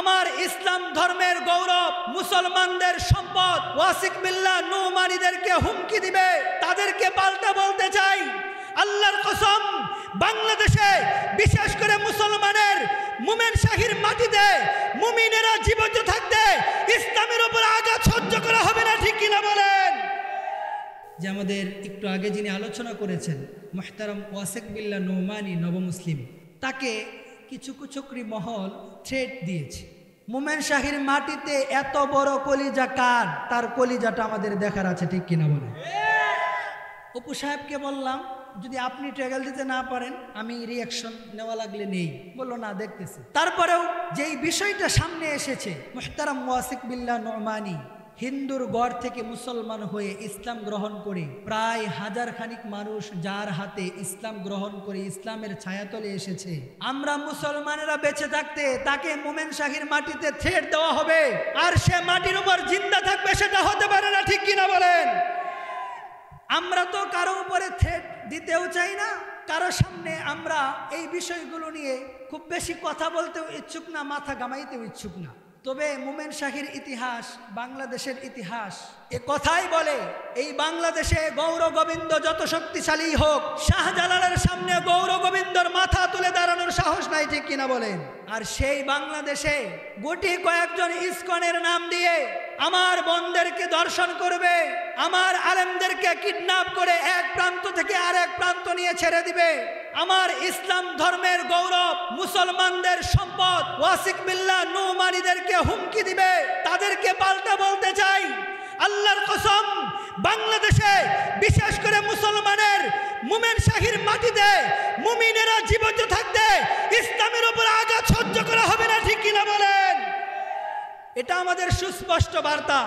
আমার ইসলাম ধর্মের গৌরব, মুসলমানদের সম্পদ ওয়াসিক বিল্লাহ নুমানীদেরকে হুমকি দিবে, তাদেরকে পাল্টা বলতে চাই, আল্লাহর কসম, বাংলাদেশে বিশেষ করে মুসলমানের মুমেন শাহীর মাটিতে মুমিনেরা জীবিত থাকতে ইসলামের উপর আঘাত সহ্য করা হবে না, ঠিক কিনা বলেন? যে আমাদের একটু আগে যিনি আলোচনা করেছেন মুহতারাম ওয়াসিক বিল্লাহ নুমানী নবমুসলিম, তাকে কিছু কুচক্রী মহল থ্রেট দিয়েছে। মুমেন শাহীর মাটিতে এত বড় কলিজা কার, তার কলিজাটা আমাদের দেখার আছে, ঠিক কিনা বলে? অপু সাহেবকে বললাম যদি আপনি ট্যাগল দিতে না পারেন আমি রিয়াকশন নেওয়া লাগলে নেই, বললো না দেখতেছি। তারপরেও যেই বিষয়টা সামনে এসেছে, মুহতারাম ওয়াসিক বিল্লাহ নুমানী হিন্দুর গড় থেকে মুসলমান হয়ে ইসলাম গ্রহণ করে প্রায় হাজার খানিক মানুষ যার হাতে ইসলাম গ্রহণ করে ইসলামের ছায়াতলে এসেছে, আমরা মুসলমানেরা বেঁচে থাকতে তাকে মুমেন শাহীর মাটিতে থ্রেট দেওয়া হবে আর সে মাটির উপর জিন্দা থাকবে, সেটা হতে পারে না, ঠিক কিনা বলেন? আমরা তো কারো উপরে থ্রেট দিতেও চাই না, কারো সামনে আমরা এই বিষয়গুলো নিয়ে খুব বেশি কথা বলতেও ইচ্ছুক না, মাথা ঘামাইতেও ইচ্ছুক না। তবে মুমেন শাহীর ইতিহাস, বাংলাদেশের ইতিহাস এ কথাই বলে, এই বাংলাদেশে গৌর গোবিন্দ যত শক্তিশালী হোক, শাহজালালের সামনে গৌর গোবিন্দর মাথা তুলে দাঁড়ানোর সাহস নাই, ঠিক কিনা বলেন? আর সেই বাংলাদেশে গুটি কয়েকজন ইসকনের নাম দিয়ে আমার বোনদেরকে দর্শন করবে, আমার আলেমদেরকে কিডন্যাপ করে এক প্রান্ত থেকে আরেক প্রান্ত নিয়ে ছেড়ে দিবে, আমার ইসলাম ধর্মের গৌরব, মুসলমানদের সম্পদ ওয়াসিক বিল্লাহ নুমানীদেরকে হুমকি দিবে, তাদেরকে পাল্টা বলতে চাই, আল্লাহর কসম, বাংলাদেশে বিশেষ করে মুসলমানের মুমেন শাহীর মাটিতে মুমিনেরা জীবিত থাকতে ইসলামের উপর আঘাত সহ্য করা হবে না, ঠিক কিনা বলেন? এটা আমাদের সুস্পষ্ট বার্তা।